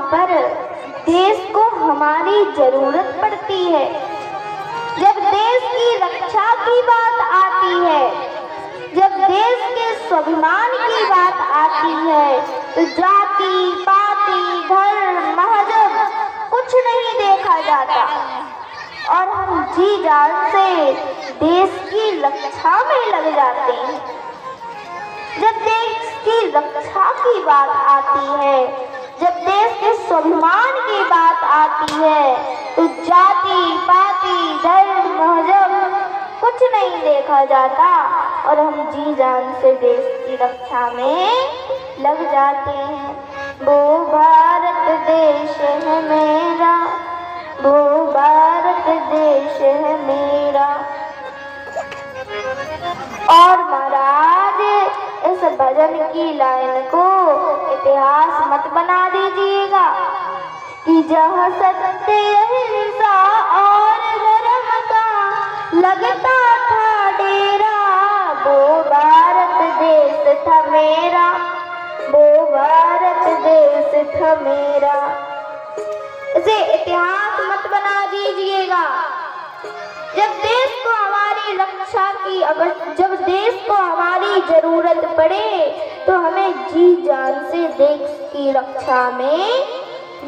पर देश को हमारी जरूरत पड़ती है। जब देश की रक्षा की बात आती है, जब देश के स्वाभिमान की बात आती है, तो जाति, पाति, धर्म, मजहब कुछ नहीं देखा जाता और हम जी जान से देश की रक्षा में लग जाते हैं। जब देश की रक्षा की बात आती है, जब देश के स्वाभिमान की बात आती है, तो जाति, पाति, धर्म, मजहब कुछ नहीं देखा जाता और हम जी जान से देश की रक्षा में लग जाते हैं। वो भारत देश है मेरा, वो भारत देश है मेरा। और महाराज, इस भजन की लाइन को इतिहास मत बना दीजिएगा कि जहाँ सत्य अहिंसा और धर्म का लगता था डेरा, वो भारत देश था मेरा, वो भारत देश था मेरा। इसे इतिहास मत बना दीजिएगा। जब देश को हमारी रक्षा की जब देश को हमारी जरूरत पड़े तो हमें जी जान से देश की रक्षा में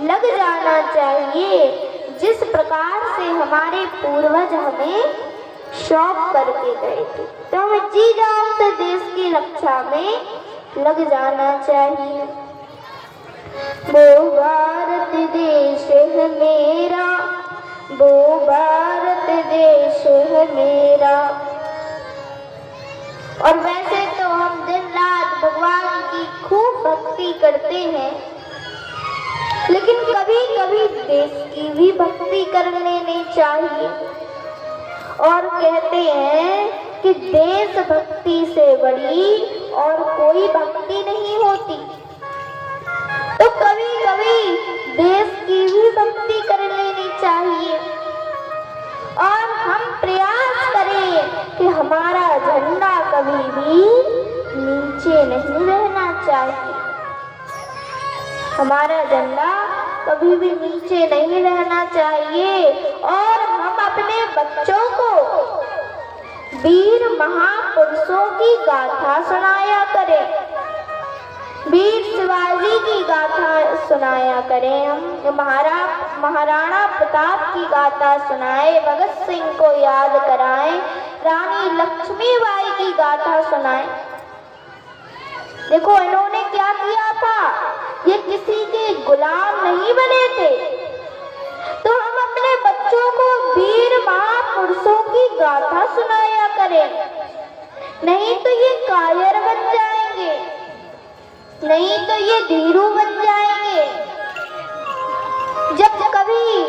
लग जाना चाहिए। जिस प्रकार से हमारे पूर्वज हमें शौक करके गए थे, तो हमें जी जान से देश की रक्षा में लग जाना चाहिए। वो भारत देश है मेरा, वो भारत देश है मेरा। और वैसे तो हम दिन रात भगवान की खूब भक्ति करते हैं, लेकिन कभी कभी देश की भी भक्ति कर लेनी चाहिए। और कहते हैं कि देश भक्ति से बड़ी और कोई भक्ति नहीं होती, तो कभी कभी देश की भी भक्ति कर लेनी चाहिए और हम प्रयास करें कि हमारा झंडा कभी भी नीचे नहीं रहना चाहिए। हमारा झंडा कभी भी नीचे नहीं रहना चाहिए और हम अपने बच्चों को वीर महापुरुषों की गाथा सुनाया करें, वीर शिवाजी की गाथा सुनाया करें। हम महाराणा प्रताप की गाथा सुनाए, भगत सिंह को याद कराएं, रानी लक्ष्मीबाई की गाथा सुनाएं। देखो इन्होंने क्या किया था, ये किसी के गुलाम नहीं बने थे। तो हम अपने बच्चों को वीर महापुरुषों की गाथा सुनाया करें, नहीं तो ये कायर बन जाएंगे, नहीं तो ये धीरू बन जाएंगे। जब कभी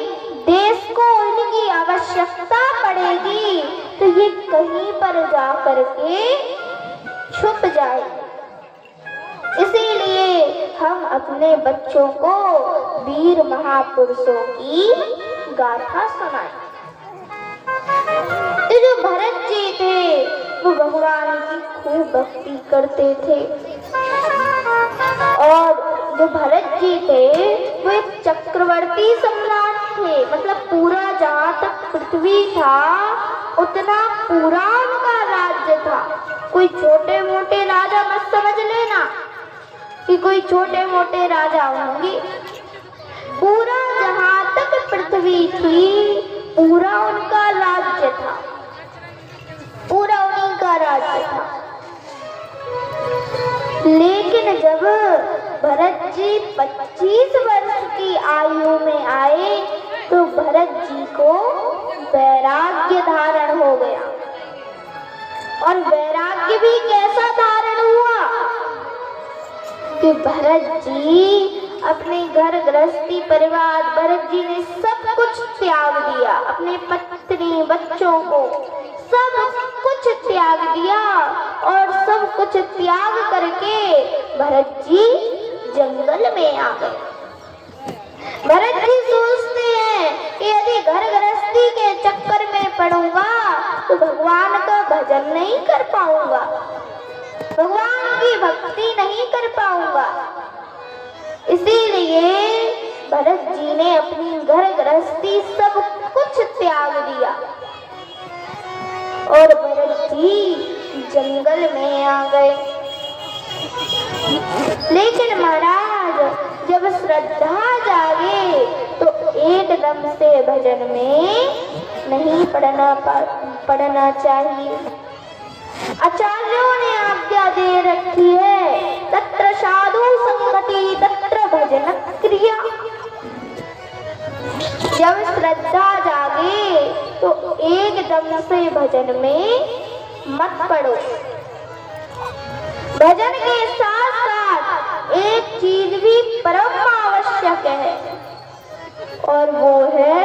देश को इनकी आवश्यकता पड़ेगी तो ये कहीं पर जा करके छुप जाएंगे। इसीलिए हम अपने बच्चों को वीर महापुरुषों की गाथा सुनाएं। तो जो भरत जी थे वो भगवान की खूब भक्ति करते थे और जो भरत जी थे वो एक चक्रवर्ती सम्राट थे। मतलब पूरा जहाँ तक पृथ्वी था उतना पूरा उनका राज्य था। कोई छोटे मोटे राजा मत समझ लेना कि कोई छोटे मोटे राजा होंगे। पूरा जहाँ तक पृथ्वी थी पूरा उनका राज्य था, पूरा उन्हीं का राज्य था। लेकिन जब भरत जी 25 वर्ष की आयु में आए तो भरत जी को वैराग्य धारण हो गया। और वैराग्य भी कैसा धारण हुआ कि भरत जी अपने घर गृहस्थी परिवार, भरत जी ने सब कुछ त्याग दिया, अपने पत्नी बच्चों को सब कुछ त्याग दिया और सब कुछ त्याग करके भरत जी जंगल में आ गए। भरत जी सोचते हैं कि यदि घर गृहस्थी के चक्कर में पड़ूंगा तो भगवान का भजन नहीं कर पाऊंगा, भगवान की भक्ति नहीं कर पाऊंगा। इसीलिए जी ने अपनी घर गृहस्थी सब कुछ त्याग दिया और भरत जी जंगल में आ गए। लेकिन महाराज जब श्रद्धा जागे तो एकदम से भजन में नहीं पढ़ना चाहिए। आचार्यों ने आज्ञा दे रखी है, तत्र साधु संगति तत्र भजन क्रिया। जब श्रद्धा जागे तो एकदम से भजन में मत पड़ो। भजन के साथ साथ एक चीज भी परम आवश्यक है और वो है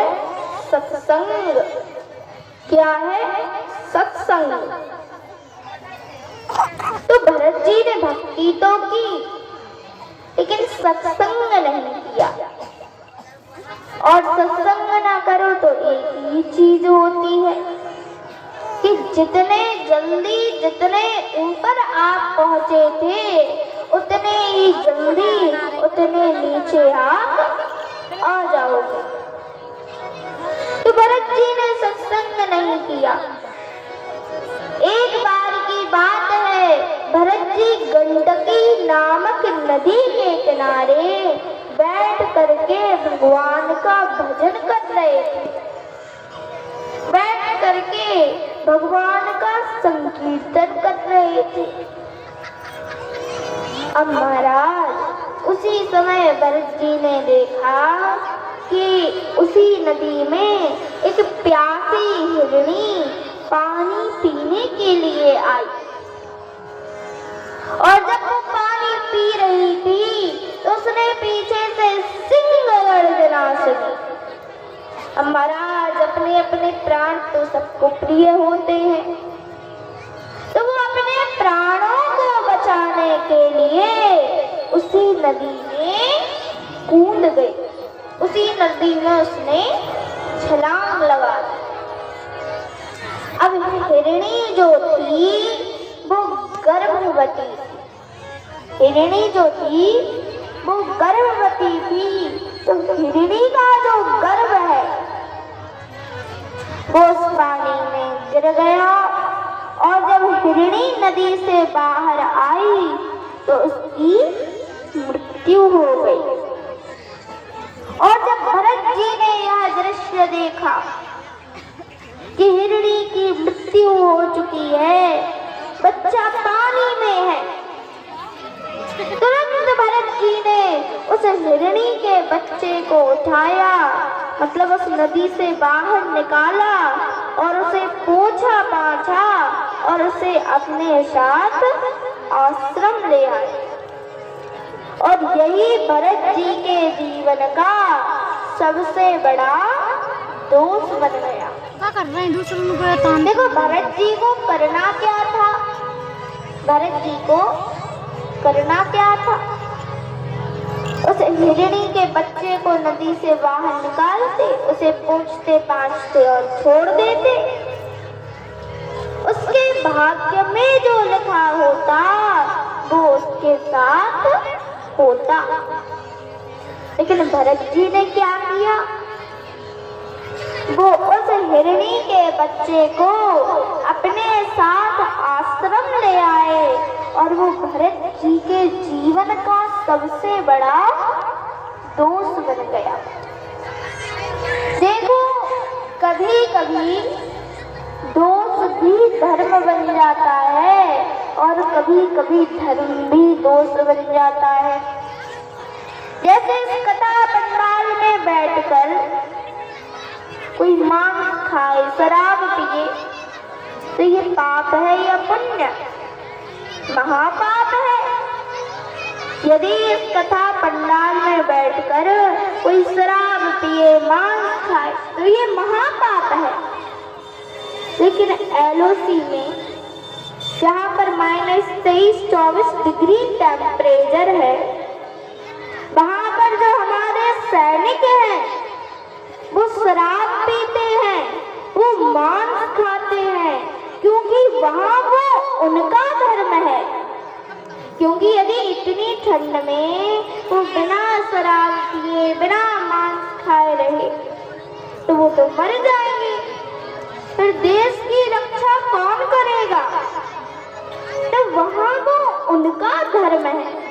सत्संग। क्या है? सत्संग। तो भरत जी ने भक्ति तो की लेकिन सत्संग नहीं किया। और सत्संग ना करो तो एक ही चीज होती है कि जितने जल्दी जितने ऊपर आप पहुंचे थे उतने ही जल्दी उतने नीचे आप आ जाओगे। तो भरत जी ने सत्संग नहीं किया। एक बार की बात है, भरत जी गंडकी नामक नदी के किनारे बैठ करके भगवान का भजन कर रहे थे। बैठ करके भगवान का संकीर्तन कर रहे थे। अब महाराज उसी समय भरत जी ने देखा कि उसी नदी में एक प्यासी हिरनी पानी पीने के लिए आई और जब वो पानी पी रही थी तो उसने पीछे से सिंह गर्जना सुनी। अब महाराज अपने अपने प्राण तो सबको प्रिय होते हैं, तो वो अपने प्राणों को बचाने के लिए उसी नदी में कूद गई। उसी नदी में उसने छलांग लगा दी। अब हिरणी जो थी वो गर्भवती थी। हिरणी जो थी वो गर्भवती थी। तो हिरणी का जो गर्भ है वो उस पानी में गिर गया और जब हिरणी नदी से बाहर आई तो उसकी मृत्यु हो गई। और जब भरत जी ने यह दृश्य देखा कि हिरणी की मृत्यु हो चुकी है, बच्चा पानी में है, तुरंत भरत जी ने उस हिरणी के बच्चे को उठाया, मतलब उस नदी से बाहर निकाला और उसे पोंछा पाछा और उसे अपने साथ आश्रम ले आए। और यही भरत जी के जीवन का सबसे बड़ा दोष बन गया। क्या कर रहे हैं दूसरों को? देखो भरत जी को करना क्या था? भरत जी को करना क्या था? उस हिरणी के बच्चे को नदी से बाहर निकालते, उसे पूछते पाछते और छोड़ देते। उसके भाग्य में जो लिखा होता वो उसके साथ होता। लेकिन भरत जी ने क्या किया? वो उस हिरणी के बच्चे को अपने साथ आश्रम ले आए और वो भरत जी के जीवन का सबसे बड़ा दोष बन गया। देखो कभी कभी दोष भी धर्म बन जाता है और कभी कभी धर्म भी दोष बन जाता है। जैसे इस कथा पंडाल में बैठकर कोई मांस खाए, शराब पिए, तो ये पाप है या पुण्य? महापाप है। यदि इस कथा पंडाल में बैठकर कोई शराब पिए, मांस खाए, तो ये महापाप है। लेकिन एलओसी में जहाँ पर -23-24 डिग्री टेम्परेचर है, वहाँ पर जो हमारे सैनिक हैं वो शराब पीते हैं, वो मांस खाते हैं, क्योंकि वहाँ वो उनका धर्म है। क्योंकि यदि इतनी ठंड में वो बिना शराब पिए, बिना मांस तो मर जाएंगे, फिर देश की रक्षा कौन करेगा? तो वहां वो उनका धर्म है।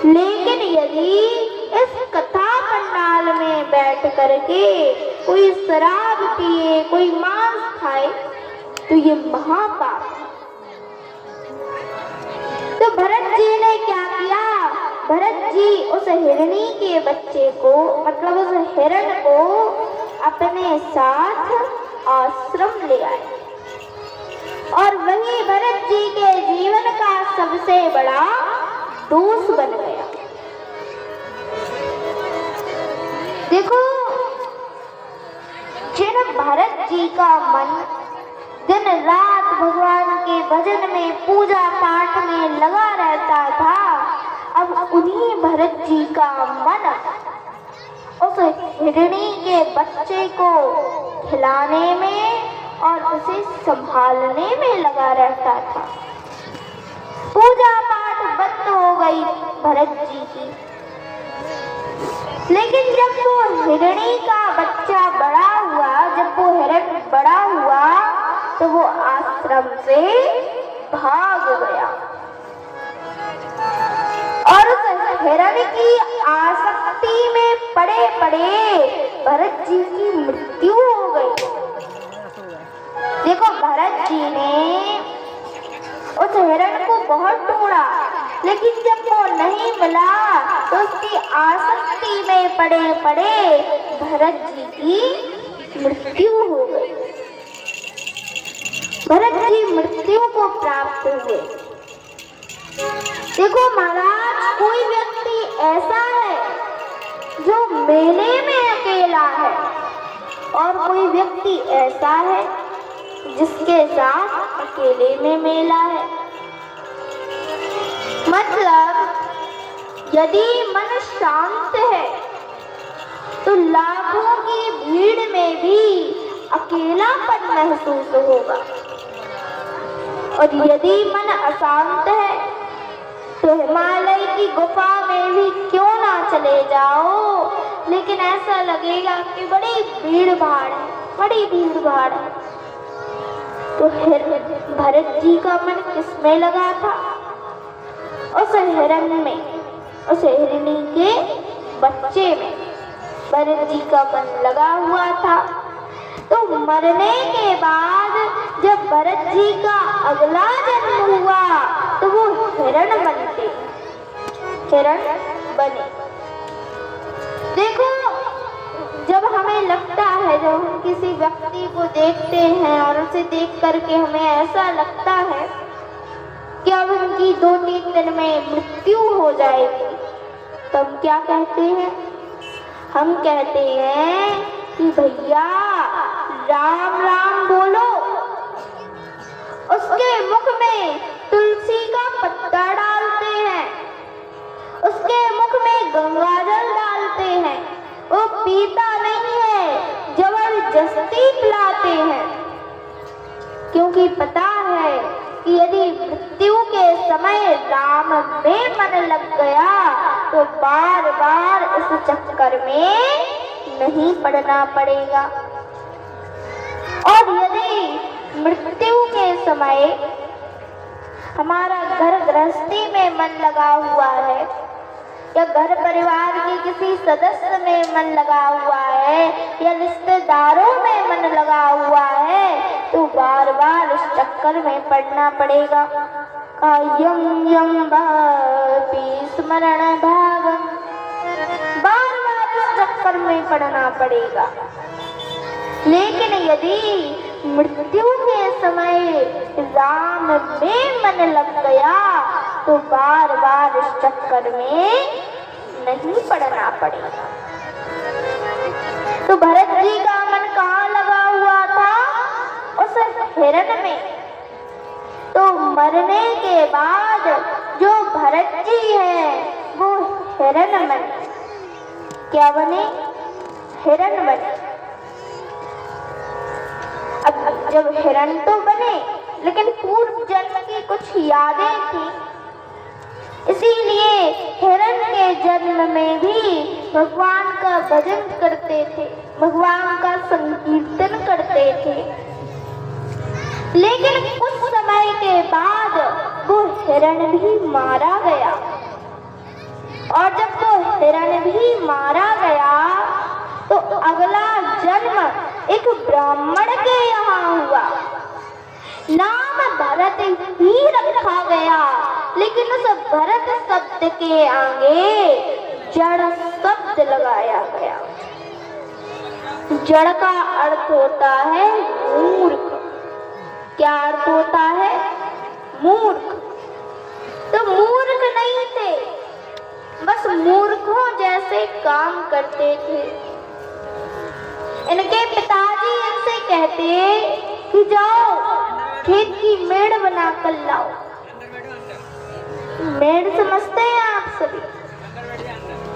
लेकिन यदि इस कथा पंडाल में बैठ करके कोई शराब पिए, कोई मांस खाए, तो ये महापाप है। तो भरत जी ने क्या किया? भरत जी उस हिरणी के बच्चे को, मतलब उस हिरण को अपने साथ आश्रम ले आए, और वही भरत जी के जीवन का सबसे बड़ा दोष बन गया। देखो, जिन भरत जी का मन दिन रात भगवान के भजन में, पूजा पाठ में लगा रहता था, अब उन्हीं भरत जी का मन उस हिरणी के बच्चे को खिलाने में और उसे संभालने में लगा रहता था। पूजा पाठ बंद हो गई भरत जी की। लेकिन जब वो हिरणी का बच्चा बड़ा हुआ, जब वो हिरण बड़ा हुआ, तो वो आश्रम से भाग गया और उस हिरण की आसक्ति में पड़े पड़े भरत जी की मृत्यु हो गई। देखो, भरत जी ने उस हिरण को बहुत ढूंढा, लेकिन जब वो नहीं मिला तो उसकी आसक्ति में पड़े पड़े भरत जी की मृत्यु हो गई। भरत जी मृत्यु को प्राप्त हुए। देखो महाराज, कोई व्यक्ति ऐसा है जो मेले में अकेला है, और कोई व्यक्ति ऐसा है जिसके साथ अकेले में मेला है। मतलब यदि मन शांत है तो लाखों की भीड़ में भी अकेलापन महसूस होगा, और यदि मन अशांत है तो हिमालय की गुफा में भी क्यों ना चले जाओ, लेकिन ऐसा लगेगा कि बड़ी भीड़ भाड़ है, बड़ी भीड़ भाड़ है। तो भरत जी का मन किसमें लगा था? उस हिरण में, उस हिरणी के बच्चे में भरत जी का मन लगा हुआ था। तो मरने के बाद जब भरत जी का अगला जन्म हुआ तो वो हिरण बनते, हिरण बने। देखो, जब हमें लगता है, जब हम किसी व्यक्ति को देखते हैं और उसे देख करके हमें ऐसा लगता है कि अब उनकी 2-3 दिन में मृत्यु हो जाएगी, तो हम क्या कहते हैं? हम कहते हैं कि भैया राम राम बोलो। उसके मुख में तुलसी का पत्ता डालते हैं, उसके मुख में गंगाजल डालते हैं, वो पीता नहीं है, जबरदस्ती पिलाते हैं, क्योंकि पता है कि यदि मृत्यु के समय राम में मन लग गया तो बार बार इस चक्कर में नहीं पड़ना पड़ेगा। और यदि मृत्यु के समय हमारा घर गृहस्थी में मन लगा हुआ है, या घर परिवार के किसी सदस्य में मन लगा हुआ है, या रिश्तेदारों में मन लगा हुआ है, तो बार बार इस चक्कर में पड़ना पड़ेगा। यम यम भापी स्मरण भावम, बार बार इस चक्कर में पड़ना पड़ेगा। लेकिन यदि मृत्यु के समय राम में मन लग गया तो बार बार इस चक्कर में नहीं पड़ना पड़ेगा। तो भरत जी का मन कहाँ लगा हुआ था? उस हिरण में। तो मरने के बाद जो भरत जी है वो हिरण बने। क्या बने? हिरण बने। अब जब हिरण तो बने, लेकिन पूर्व जन्म की कुछ यादें थी, इसीलिए हिरण के जन्म में भी भगवान का भजन करते थे, भगवान का संकीर्तन करते थे। लेकिन कुछ समय के बाद वो हिरण भी मारा गया, और जब वो हिरण भी मारा गया तो अगला जन्म एक ब्राह्मण के यहाँ हुआ। नाम भरत ही रखा गया, लेकिन उस भरत शब्द के आगे जड़ शब्द लगाया गया। जड़ का अर्थ होता है मूर्ख। क्या अर्थ होता है? मूर्ख। तो मूर्ख नहीं थे, बस मूर्खों जैसे काम करते थे। इनके पिताजी इनसे कहते कि जाओ खेत की मेड़ बना कर लाओ। मेड़ समझते हैं आप सभी?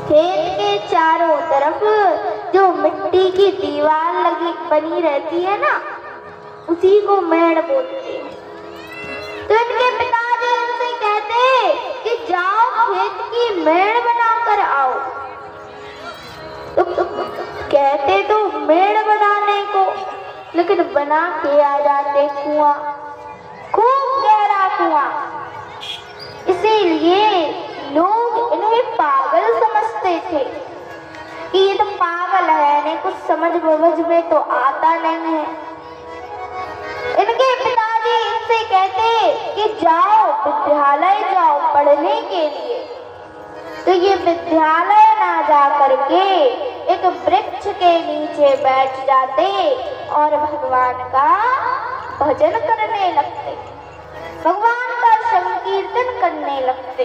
खेत के चारों तरफ जो मिट्टी की दीवार लगी बनी रहती है ना, उसी को मेड़ बोलते हैं। तो इनके पिताजी इनसे कहते कि जाओ खेत की मेड़ बनाकर आओ। तो कहते तो मेड़ बनाने को, लेकिन बना के आ जाते कुआं, खूब गहरा कुआं। इसीलिए लोग इन्हें पागल समझते थे कि ये तो पागल है, इन्हें कुछ समझ बूझ में तो आता नहीं है। इनके पिताजी इनसे कहते कि जाओ विद्यालय जाओ पढ़ने के लिए। तो ये विद्यालय ना जा करके एक वृक्ष के नीचे बैठ जाते और भगवान का भजन करने लगते, भगवान का संकीर्तन करने लगते।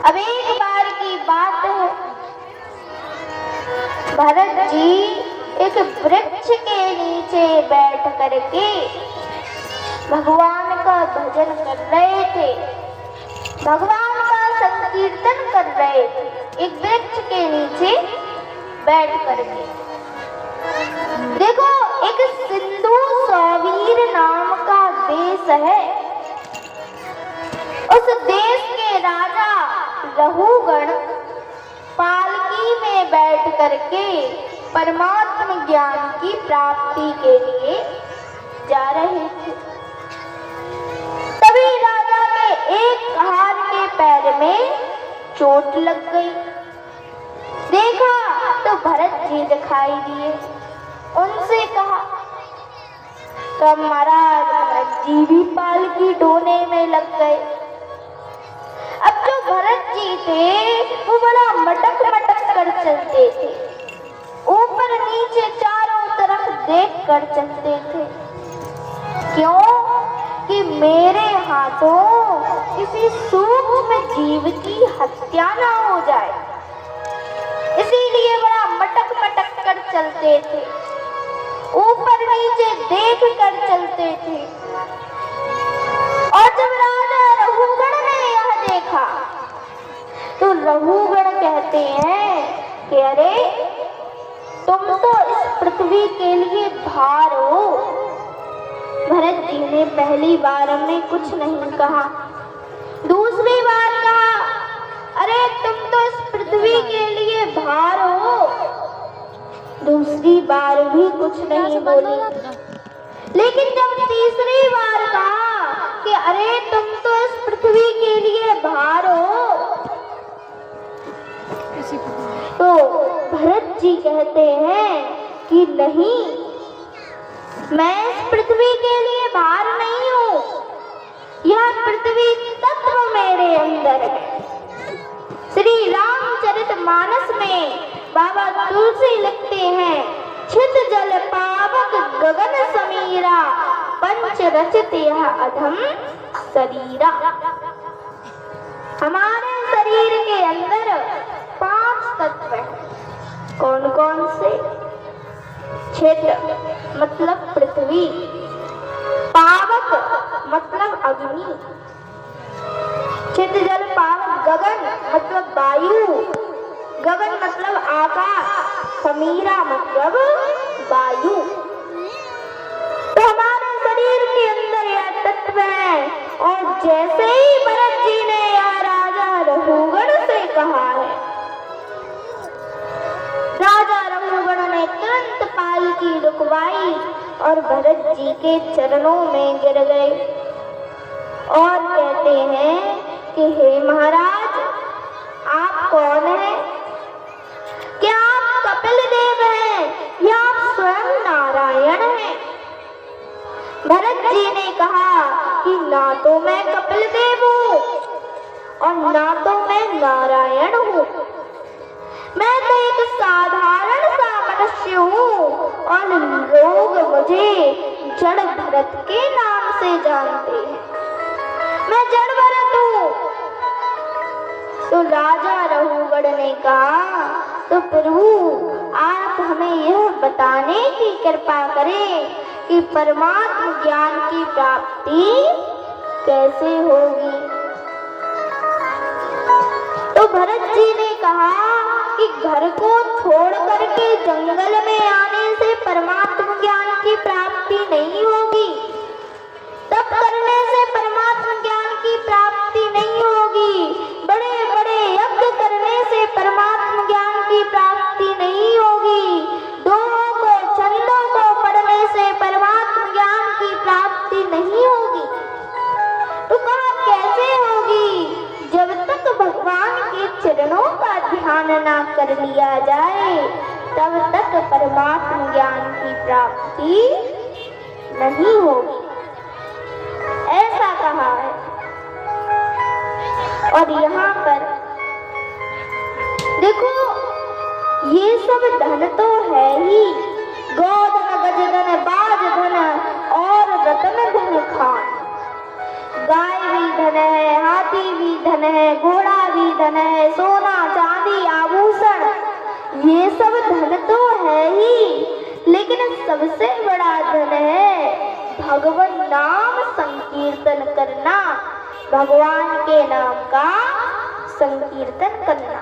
अब एक बार की बात है, भरत जी एक वृक्ष के नीचे बैठ करके भगवान का भजन कर रहे थे, भगवान का संकीर्तन कर रहे थे, एक वृक्ष के नीचे बैठ करके। देखो, एक सिंधु सौवीर नाम का देश है। उस देश के राजा रहुगण पालकी में बैठ करके परमात्म ज्ञान की प्राप्ति के लिए जा रहे थे। तभी राजा के एक कहार के पैर में चोट लग गई। देखा तो भरत जी दिखाई दिए। उनसे कहा, तब महाराज भरत जी भी पालकी ढोने में लग गए। अब जो भरत जी थे वो बड़ा मटक मटक कर चलते थे, ऊपर नीचे चारों तरफ देख कर चलते थे। क्यों? कि मेरे हाथों किसी सूक्ष्म जीव की हत्या ना हो जाए, इसीलिए बड़ा मटक मटक कर चलते थे, ऊपर नीचे देख कर चलते थे। और जब राजा रहुगण ने यह देखा तो रहुगण कहते हैं कि अरे तुम तो इस पृथ्वी के लिए भार हो। भरत जी ने पहली बार में कुछ नहीं कहा, दूसरी बार कहा, अरे तुम तो इस पृथ्वी के लिए भार हो। दूसरी बार भी कुछ नहीं बोली, लेकिन जब तीसरी बार कहा कि अरे तुम तो इस पृथ्वी के लिए भार हो, तो भरत जी कहते हैं कि नहीं, मैं इस पृथ्वी के लिए भार नहीं हूँ, यह पृथ्वी तत्व मेरे अंदर है। श्री रामचरितमानस में बाबा तुलसी लिखते हैं, छित जल पावक गगन समीरा, पंच रचित यह अधम शरीरा। हमारे शरीर के अंदर 5 तत्व हैं। कौन कौन से? छित मतलब पृथ्वी, पावक मतलब अग्नि, छित जल पावक गगन मतलब वायु, गगन मतलब आकाश, समीरा मतलब वायु। तो हमारे शरीर के अंदर यह तत्व है। और जैसे ही भरत जी ने यह राजा रहुगण से कहा है, राजा झुकवाई और भरत जी के चरणों में गिर गए और कहते हैं कि हे महाराज, आप कौन हैं? क्या आप कपिल देव हैं या आप स्वयं नारायण हैं? भरत जी ने कहा कि ना तो मैं कपिल देव हूँ और ना तो मैं नारायण हूँ। मैं तो एक साधारण सा मनुष्य हूँ और लोग मुझे जड़ भरत के नाम से जानते हैं। मैं जड़ भरत हूँ। तो राजा रघुगढ़ ने कहा, तो प्रभु आप हमें यह बताने की कृपा करें कि परमात्म ज्ञान की प्राप्ति कैसे होगी। तो भरत जी ने कहा कि घर को छोड़ करके जंगल में आने से परमात्म ज्ञान की प्राप्ति नहीं होगी। तप करने से परमात्म ज्ञान की प्राप्ति नहीं होगी। बड़े बड़े यज्ञ करने से परमात्म ज्ञान की प्राप्ति नहीं होगी। दोहों को छंदों को पढ़ने से परमात्म ज्ञान की प्राप्ति नहीं होगी। तो कहा कैसे होगी? जब तक भगवान के चरणों का ध्यान ना कर लिया जाए तब तक परमात्म ज्ञान की प्राप्ति नहीं होगी, ऐसा कहा है। और यहाँ पर देखो, ये सब धन तो है ही, गोधन गजधन बाज धन और रत्न धन खान। गाय भी धन है, हाथी भी धन है, घोड़ा भी धन है, सोना चांदी आभूषण, ये सब धन तो है ही, लेकिन सबसे बड़ा धन है भगवान नाम संकीर्तन करना, भगवान के नाम का संकीर्तन करना।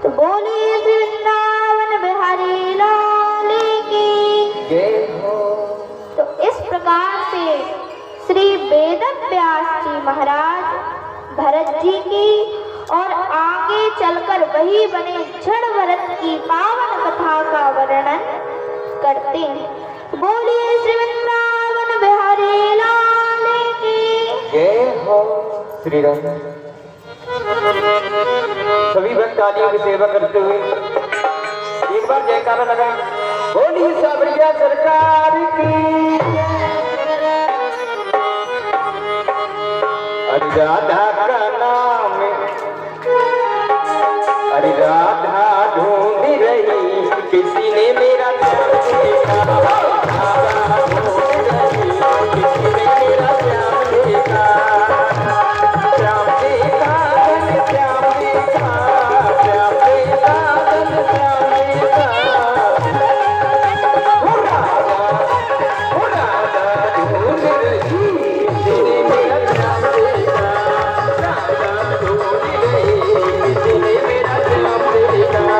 तो बोलिए वृंदावन बिहारी लाल की जय हो। तो इस प्रकार से श्री वेद व्यास जी महाराज भरत जी की और आगे चलकर वही बने जड़ भरत की पावन कथा का वर्णन करते हैं। बोलिए श्री वृंदावन बिहारी लाल की जय हो। श्री राम। सभी भक्त आदियों की सेवा करते हुए एक बार जयकारा लगा। बोली साबरिया सरकार की। अरे राधा का नाम, अरे राधा ढूंढ रही, किसी ने मेरा ध्यान देखा। राधा ढूंढ रही, किसी ने मेरा ध्यान देखा। श्याम देखा धन श्याम देखा, श्याम देखा धन श्याम देखा। हो राधा ढूंढ रही, किसी ने मेरा ध्यान देखा। राधा ढूंढ रही, किसी ने मेरा ध्यान देखा।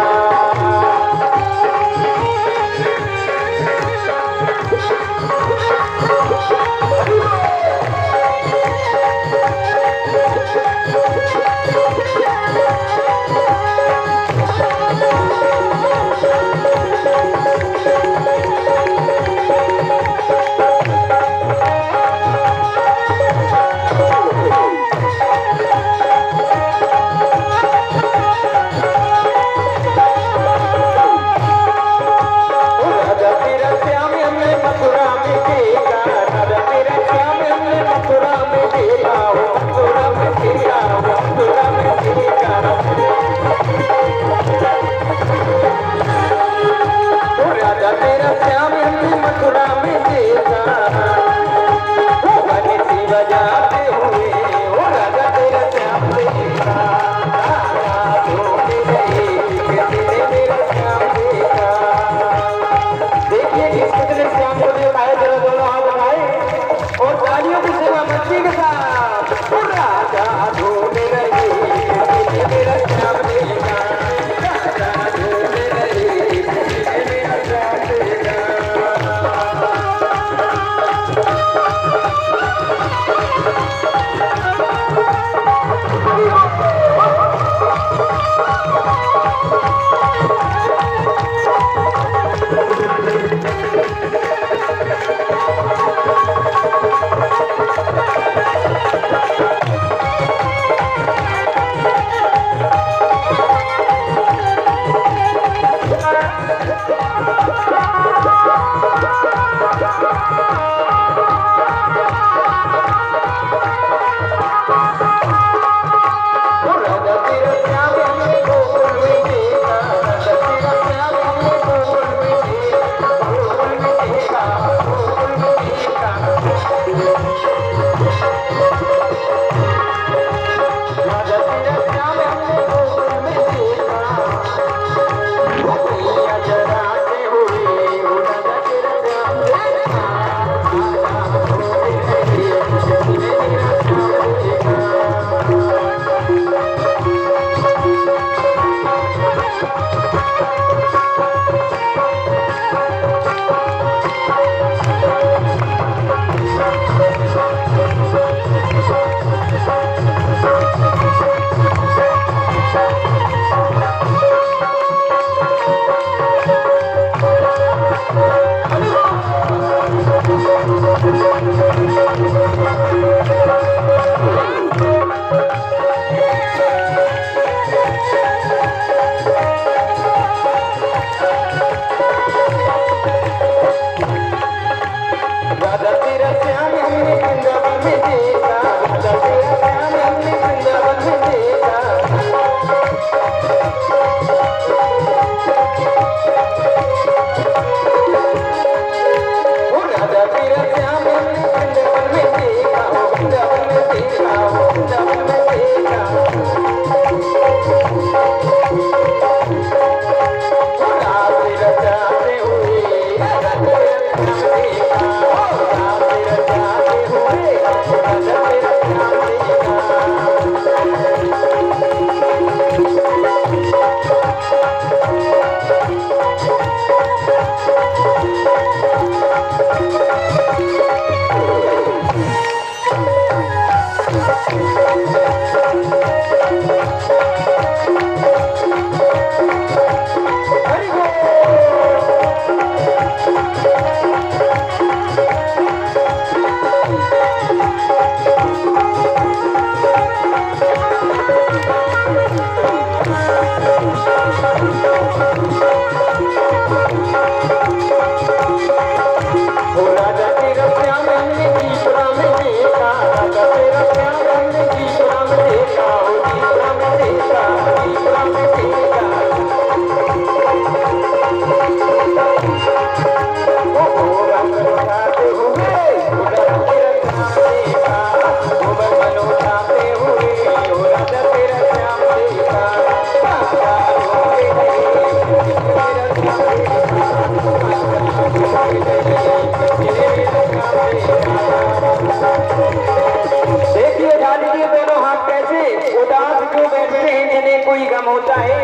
लीजिए दोनों हाथ कैसे उदास क्यों बैठे हैं जिन्हें कोई गम होता है।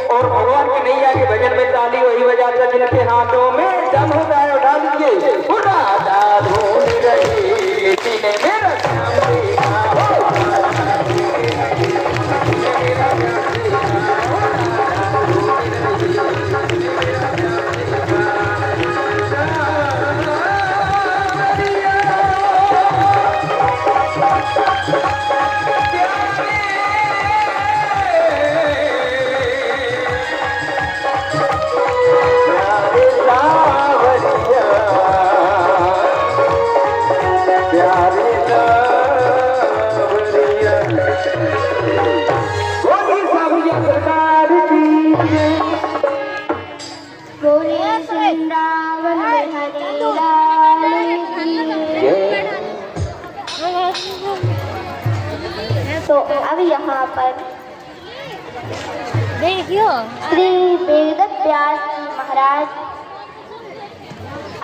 और भगवान की नैया के भजन में ताली वही बजाता है जिनके हाथों में दम होता है। उठा लीजिए उड़ाता ढूंढ रही किसी ने मेरा श्याम देखा हो। तो अब यहाँ पर देखियो श्री वेदव्यास जी महाराज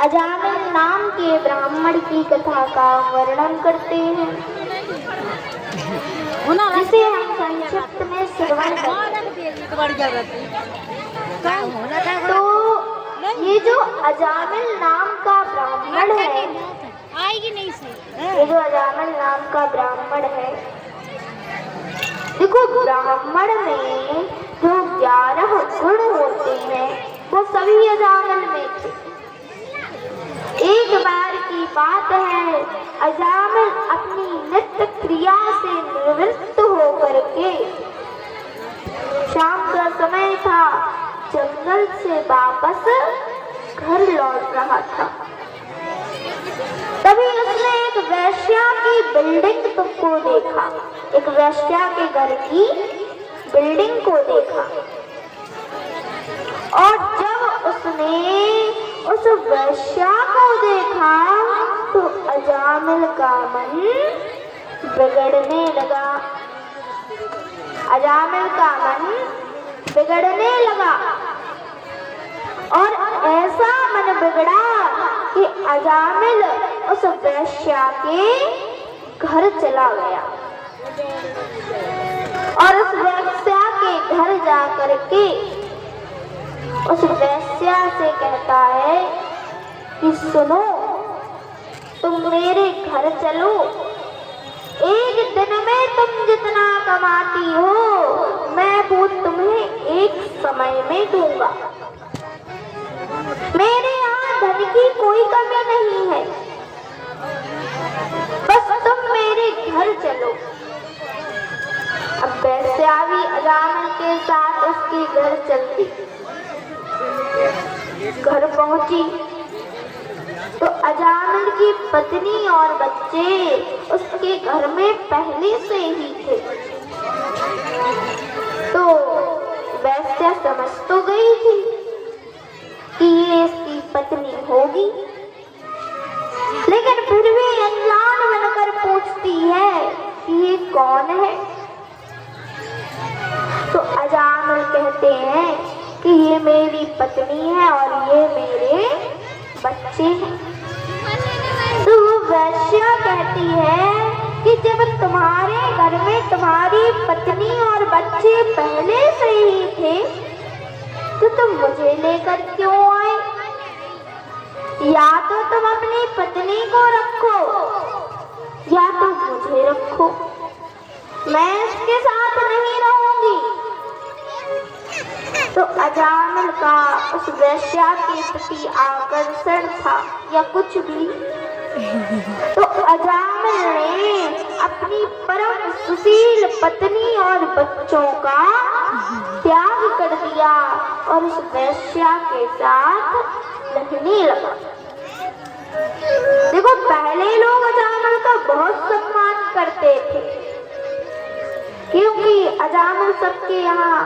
अजामिल नाम के ब्राह्मण की कथा का वर्णन करते हैं, जिसे हम संक्षिप्त में श्रवण करते हैं। तो ये जो अजामिल नाम का ब्राह्मण है, आएगी नहीं से ये जो अजामिल नाम का ब्राह्मण है, देखो ब्राह्मण में जो 11 गुण होते हैं वो सभी अजामिल में थे। एक बार की बात है, अजामिल अपनी नित्य क्रिया से निवृत्त होकर के शाम का समय था, जंगल से वापस घर लौट रहा था। तभी उसने एक वैश्या की बिल्डिंग को देखा, एक वैश्या के घर की बिल्डिंग को देखा। और जब उसने उस वैश्या को देखा तो अजामिल का मन बिगड़ने लगा, अजामिल का मन बिगड़ने लगा। और ऐसा मन बिगड़ा कि अजामिल उस वैश्या के घर चला गया और उस वैश्या के घर जा करके उस वैश्या से कहता है कि सुनो, तुम मेरे घर चलो, एक दिन में तुम जितना कमाती हो मैं वो तुम्हें एक समय में दूंगा। मेरे यहाँ धन की कोई कमी नहीं है, बस तुम मेरे घर चलो। अब वैश्या भी अजामिल के साथ उसके घर चलती। घर पहुंची तो अजामिल की पत्नी और बच्चे उसके घर में पहले से ही थे। तो वैश्या समझ तो गई थी कि ये इसकी पत्नी होगी, लेकिन फिर भी अनजान बनकर पूछती है कि ये कौन है। तो अजामिल कहते हैं कि ये मेरी पत्नी है और ये मेरे बच्चे हैं। तो वो वैश्या कहती है कि जब तुम्हारे घर में तुम्हारी पत्नी और बच्चे पहले से ही थे तो तुम मुझे लेकर क्यों आए? या तो तुम अपनी पत्नी को रखो या तो मुझे रखो, मैं इसके साथ नहीं रहूंगी। तो अजामिल का उस वैश्या के प्रति आकर्षण था या कुछ भी, तो अजामिल ने अपनी परम सुशील पत्नी और बच्चों का त्याग कर दिया और उस वैश्या के साथ रहने लगा। देखो पहले लोग अजामिल का बहुत सम्मान करते थे, क्योंकि अजामिल सबके यहाँ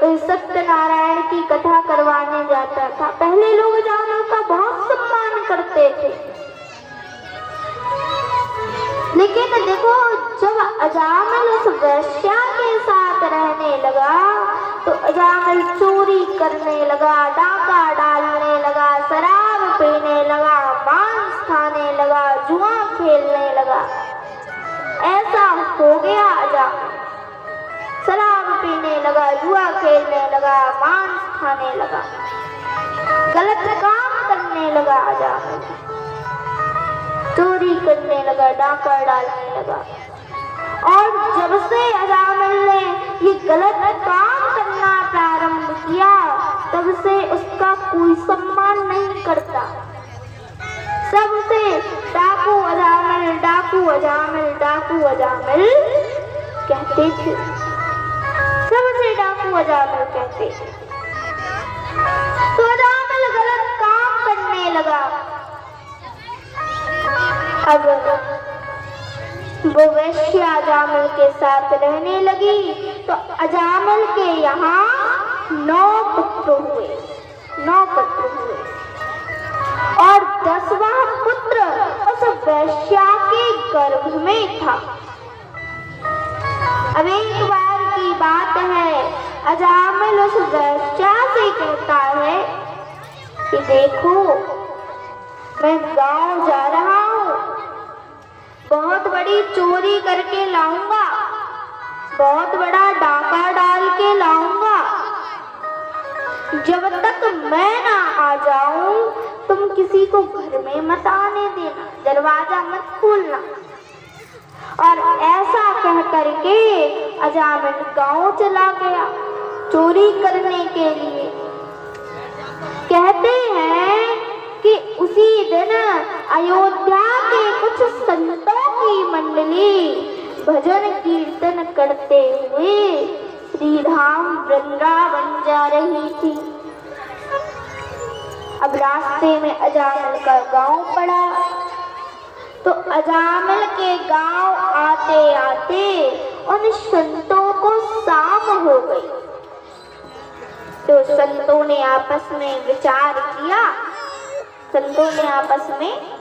सत्यनारायण की कथा करवाने जाता था। पहले लोग अजामिल का बहुत सम्मान करते थे। लेकिन देखो जब अजामिल उस वैश्या के साथ रहने लगा तो अजामिल चोरी करने लगा, डाका डालने लगा, शराब पीने लगा, मांस खाने लगा, जुआ खेलने लगा। ऐसा हो लगा, जुआ खेलने लगा, मांस खाने लगा, गलत काम करने लगा, अजामिल चोरी करने लगा, डाका डालने लगा। और जब से अजामिल ने ये गलत काम करना प्रारंभ किया, तब से उसका कोई सम्मान नहीं करता। सबसे डाकू अजामिल, डाकू अजामिल, डाकू अजामिल कहते थे, सबसे डाकू अजामिल कहते थे। तो अजामिल गलत काम करने लगा। अब वो वैश्या अजामिल के साथ रहने लगी, तो अजामिल के यहाँ 9 पुत्र हुए, 9 पुत्र हुए। और 10वां पुत्र उस वैश्या के गर्भ में था। अब एक बार की बात है, अजामिल उस वैश्या से कहता है कि देखो, मैं गांव जा रहा हूँ, बहुत बड़ी चोरी करके लाऊंगा, बहुत बड़ा डाका डाल के लाऊंगा। जब तक मैं ना आ जाऊं, तुम किसी को घर में मत आने देना, दरवाजा मत खोलना। और ऐसा कह करके अजामिल गांव चला गया चोरी करने के लिए। कहते हैं कि उसी दिन अयोध्या के कुछ संतों की मंडली भजन कीर्तन करते हुए श्री धाम वृंदावन जा रही थी। अब रास्ते में अजामिल का गांव पड़ा, तो अजामिल के गांव आते आते उन संतों को शाम हो गई। तो संतों ने आपस में विचार किया, संतों ने आपस में